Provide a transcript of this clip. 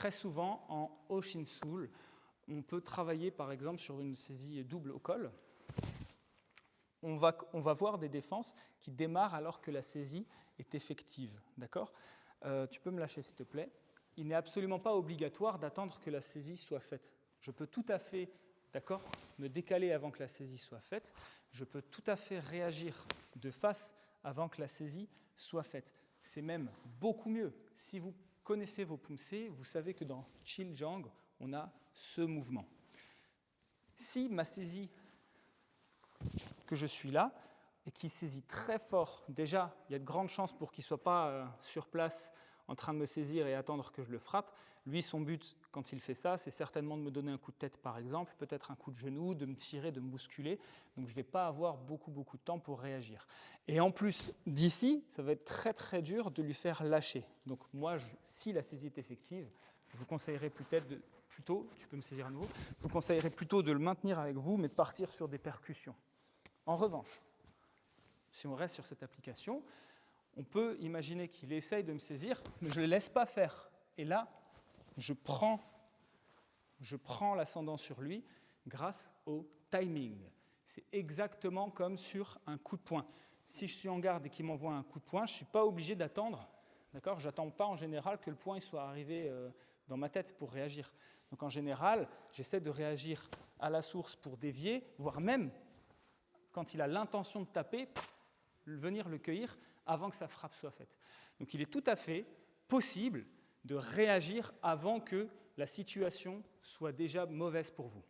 très souvent, en Oshinsul, on peut travailler par exemple sur une saisie double au col. On va voir des défenses qui démarrent alors que la saisie est effective. D'accord ? Tu peux me lâcher s'il te plaît. Il n'est absolument pas obligatoire d'attendre que la saisie soit faite. Je peux tout à fait, d'accord, me décaler avant que la saisie soit faite. Je peux tout à fait réagir de face avant que la saisie soit faite. C'est même beaucoup mieux. Si vous connaissez vos pumse, vous savez que dans Chiljang, on a ce mouvement. Si ma saisie, que je suis là, et qui saisit très fort, déjà, il y a de grandes chances pour qu'il ne soit pas sur place en train de me saisir et attendre que je le frappe. Lui, son but, quand il fait ça, c'est certainement de me donner un coup de tête, par exemple, peut-être un coup de genou, de me tirer, de me bousculer. Donc, je ne vais pas avoir beaucoup de temps pour réagir. Et en plus, d'ici, ça va être très, très dur de lui faire lâcher. Donc, moi, si la saisie est effective, je vous conseillerais plutôt, tu peux me saisir à nouveau, je vous conseillerais plutôt de le maintenir avec vous, mais de partir sur des percussions. En revanche, si on reste sur cette application, on peut imaginer qu'il essaye de me saisir, mais je ne le laisse pas faire. Et là, je prends l'ascendant sur lui grâce au timing. C'est exactement comme sur un coup de poing. Si je suis en garde et qu'il m'envoie un coup de poing, je ne suis pas obligé d'attendre. D'accord ? Je n'attends pas en général que le poing soit arrivé dans ma tête pour réagir. Donc en général, j'essaie de réagir à la source pour dévier, voire même, quand il a l'intention de taper, venir le cueillir avant que sa frappe soit faite. Donc il est tout à fait possible de réagir avant que la situation soit déjà mauvaise pour vous.